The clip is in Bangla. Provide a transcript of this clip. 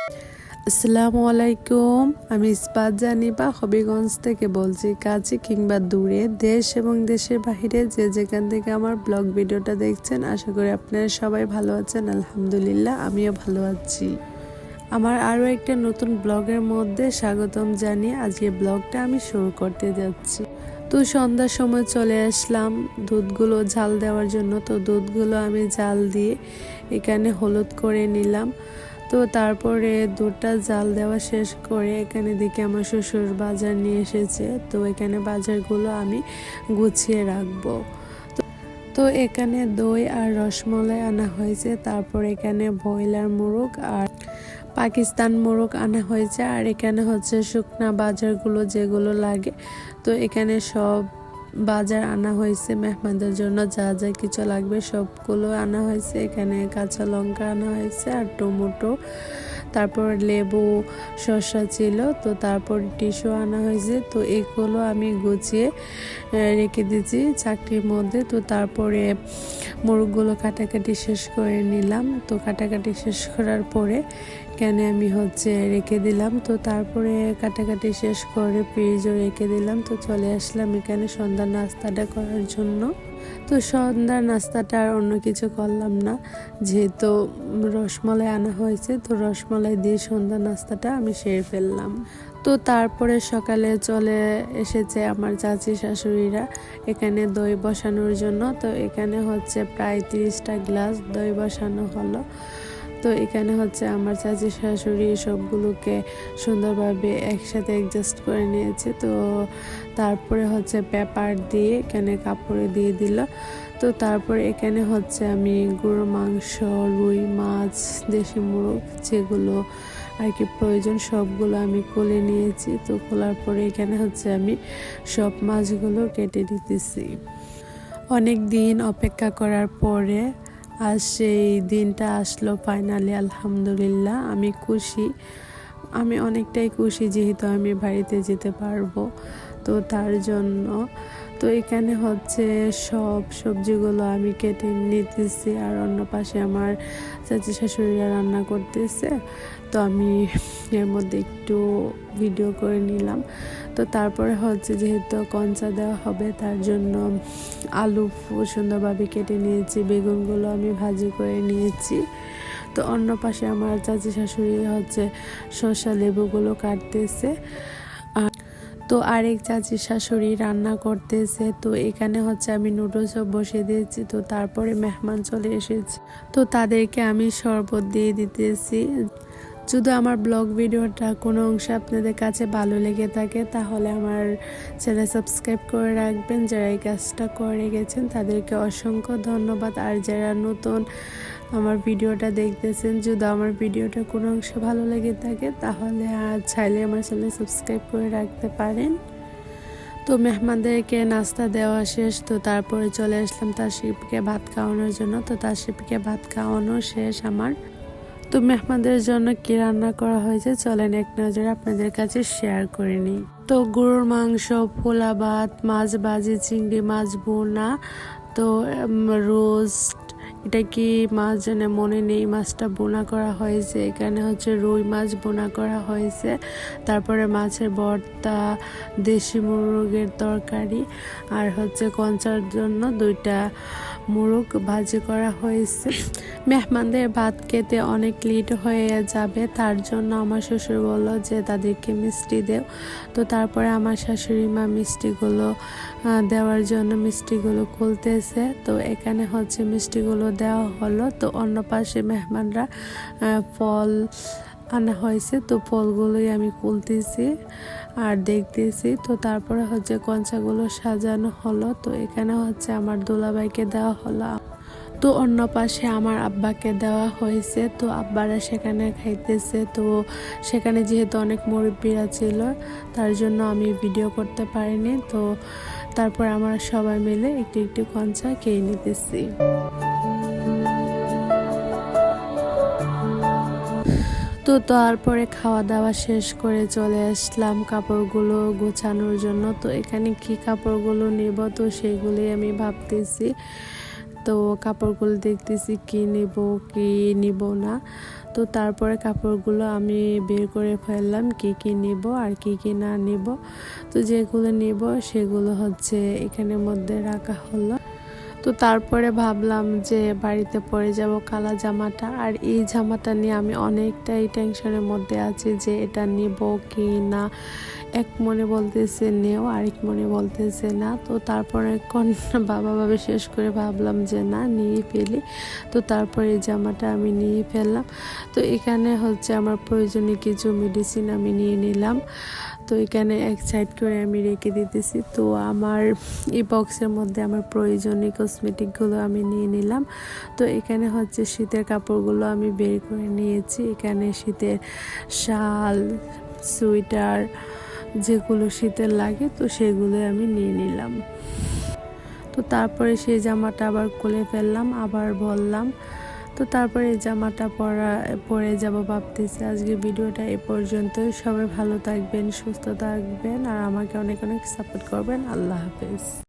আসসালামু আলাইকুম। আমি ইস্পাত জানিবা হবিগঞ্জ থেকে বলছি। কাছে কিংবা দূরে, দেশ এবং দেশের বাহিরে যে যেখান থেকে আমার ব্লগ ভিডিওটা দেখছেন, আশা করি আপনারা সবাই ভালো আছেন। আলহামদুলিল্লাহ, আমিও ভালো আছি। আমার আরও একটা নতুন ব্লগের মধ্যে স্বাগতম জানিয়ে আজকে ব্লগটা আমি শুরু করতে যাচ্ছি। তো সন্ধ্যার সময় চলে আসলাম দুধগুলো ঝাল দেওয়ার জন্য। তো দুধগুলো আমি জাল দিয়ে এখানে হলুদ করে নিলাম। তো তারপরে দুধটা জাল দেওয়া শেষ করে এখানে দেখি আমার শ্বশুর বাজার নিয়ে এসেছে। তো এখানে বাজারগুলো আমি গুছিয়ে রাখবো। তো এখানে দই আর রসমলাই আনা হয়েছে। তারপর এখানে ব্রয়লার মোরগ আর পাকিস্তান মোরগ আনা হয়েছে। আর এখানে হচ্ছে শুকনা বাজারগুলো যেগুলো লাগে। তো এখানে সব বাজার আনা হয়েছে মেহমানদের জন্য, যা যা কিছু লাগবে সবগুলো আনা হয়েছে। এখানে কাঁচা লঙ্কা আনা হয়েছে আর টমেটো, তারপর লেবু, শসা ছিল। তো তারপর টিস্যু আনা হয়েছে। তো এগুলো আমি গুছিয়ে রেখে দিয়েছি চাকরির মধ্যে। তো তারপরে মোরগগুলো কাটাকাটি শেষ করে নিলাম। তো কাটাকাটি শেষ করার পরে এখানে আমি রেখে দিলাম। তো তারপরে কাটাকাটি শেষ করে ফ্রিজও রেখে দিলাম। তো চলে আসলাম এখানে সন্ধ্যার নাস্তাটা করার জন্য। তো সন্ধ্যার নাস্তাটা আর অন্য কিছু করলাম না, যেহেতু রসমালাই আনা হয়েছে। তো রসমালাই দিয়ে সন্ধ্যার নাস্তাটা আমি সেরে ফেললাম। তো তারপরে সকালে চলে এসেছে আমার চাচি শাশুড়িরা এখানে দই বসানোর জন্য। তো এখানে প্রায় 30টা গ্লাস দই বসানো হলো। তো এখানে আমার চাচি শাশুড়ি সবগুলোকে সুন্দরভাবে একসাথে অ্যাডজাস্ট করে নিয়েছে। তো তারপরে পেপার দিয়ে এখানে কাপড়ে দিয়ে দিল। তো তারপরে এখানে আমি গরুর মাংস, রুই মাছ, দেশি মোরগ যেগুলো আর কি প্রয়োজন সবগুলো আমি কোলে নিয়েছি। তো খোলার পরে এখানে আমি সব মাছগুলো কেটে দিতেছি। অনেক দিন অপেক্ষা করার পরে আজ সেই দিনটা আসলো ফাইনালি। আলহামদুলিল্লাহ, আমি খুশি। আমি অনেকটাই খুশি, যেহেতু আমি বাড়িতে যেতে পারবো। তো তার জন্য তো এখানে সব সবজিগুলো আমি কেটে নিতেছি। আর অন্য পাশে আমার চাচি শাশুড়িরা রান্না করতেছে। তো আমি এর মধ্যে একটু ভিডিও করে নিলাম। তো তারপরে যেহেতু কঞ্চা দেওয়া হবে, তার জন্য আলু সুন্দরভাবে কেটে নিয়েছি। বেগুনগুলো আমি ভাজি করে নিয়েছি। তো অন্য পাশে আমার চাচি শাশুড়ি শসা লেবুগুলো কাটতেছে। তো আরেক চাচি শাশুড়ি রান্না করতেছে। তো এখানে আমি নুডলসও বসিয়ে দিয়েছি। তো তারপরে মেহমান চলে এসেছে, তো তাদেরকে আমি শরবত দিয়ে দিতেছি। যদি আমার ব্লগ ভিডিওটা কোনো অংশে আপনাদের কাছে ভালো লেগে থাকে, তাহলে আমার চ্যানেল সাবস্ক্রাইব করে রাখবেন। যারা এই কাজটা করে গেছেন তাদেরকে অসংখ্য ধন্যবাদ। আর যারা নতুন আমার ভিডিওটা দেখতেছেন, যদি আমার ভিডিওটা কোনো অংশে ভালো লেগে থাকে, তাহলে চাইলে আমার চ্যানেল সাবস্ক্রাইব করে রাখতে পারেন। তো মেহমানদেরকে নাস্তা দেওয়া শেষ। তো তারপরে চলে আসলাম তাশরিফকে ভাত খাওয়ানোর জন্য। তো তাশরিফকে ভাত খাওয়ানো শেষ আমার। তো মেহমানদের জন্য কি রান্না করা হয়েছে চলেন এক নজরে আপনাদের কাছে শেয়ার করে নিই। তো গরুর মাংস, পোলা ভাত, মাছ ভাজি, চিংড়ি মাছ বোনা, তো রোস্ট, এটা কি মাছ জানে মনে নেই, মাছটা বোনা করা হয়েছে। এখানে রুই মাছ বোনা করা হয়েছে। তারপরে মাছের ভর্তা, দেশি মুরগের তরকারি, আর কঞ্চার জন্য 2টা মোরগ ভাজি করা হয়েছে। মেহমানদের ভাত খেতে অনেক লেট হয়ে যাবে, তার জন্য আমার শ্বশুর বলল যে তাদেরকে মিষ্টি দেও। তো তারপরে আমার শাশুড়ি মা মিষ্টিগুলো দেওয়ার জন্য মিষ্টিগুলো খুলতেছে। তো এখানে মিষ্টিগুলো দেওয়া হলো। তো অন্য পাশে মেহমানরা ফল আনা হয়েছে। তো ফলগুলোই আমি খুলতেছি আর দেখতেছি। তো তারপরে কঞ্চাগুলো সাজানো হলো। তো এখানে আমার দুলাভাইকে দেওয়া হলো। তো অন্য পাশে আমার আব্বাকে দেওয়া হয়েছে। তো আব্বারা সেখানে খাইতেছে। তো সেখানে যেহেতু অনেক মুরব্বীরা ছিল, তার জন্য আমি ভিডিও করতে পারিনি। তো তারপর আমরা সবাই মিলে একটু একটু কঞ্চা খেয়ে নিতেছি। তো তারপরে খাওয়া দাওয়া শেষ করে চলে আসলাম কাপড়গুলো গোছানোর জন্য। তো এখানে কি কাপড়গুলো নেব, তো সেগুলি আমি ভাবতেছি। তো কাপড়গুলো দেখতেছি কি নিব কি নিব না। তো তারপরে কাপড়গুলো আমি বের করে ফেললাম কি কি নিব আর কি না নিব। তো যেগুলো নিব সেগুলো হচ্ছে এখানের মধ্যে রাখা হলো। তো তারপরে ভাবলাম যে বাড়িতে পরে যাব কালা জামাটা, আর এই জামাটা নিয়ে আমি অনেকটাই টেনশনের মধ্যে আছি যে এটা নিব কি না। এক মনে বলতেছে নেও, আরেক মনে বলতেছে না। তো তারপরে বাবা শেষ করে ভাবলাম যে না নিয়ে ফেলি। তো তারপরে এই জামাটা আমি নিয়ে ফেললাম। তো এখানে হচ্ছে আমার প্রয়োজনীয় কিছু মেডিসিন আমি নিয়ে নিলাম। তো এখানে এক সাইড করে আমি রেখে দিতেছি। তো আমার এই বক্সের মধ্যে আমার প্রয়োজনীয় কসমেটিকগুলো আমি নিয়ে নিলাম। তো এখানে হচ্ছে শীতের কাপড়গুলো আমি বের করে নিয়েছি। এখানে শীতের শাল, সোয়েটার যেগুলো শীতের লাগে তো সেগুলো আমি নিয়ে নিলাম। তো তারপরে সেই জামাটা আবার খুলে ফেললাম, আবার বললাম। তো তারপরে এই জামাটা পরে যাব ভাবতেছি। আজকে ভিডিওটা এ পর্যন্তই। সবাই ভালো থাকবেন, সুস্থ থাকবেন আর আমাকে অনেক অনেক সাপোর্ট করবেন। আল্লাহ হাফেজ।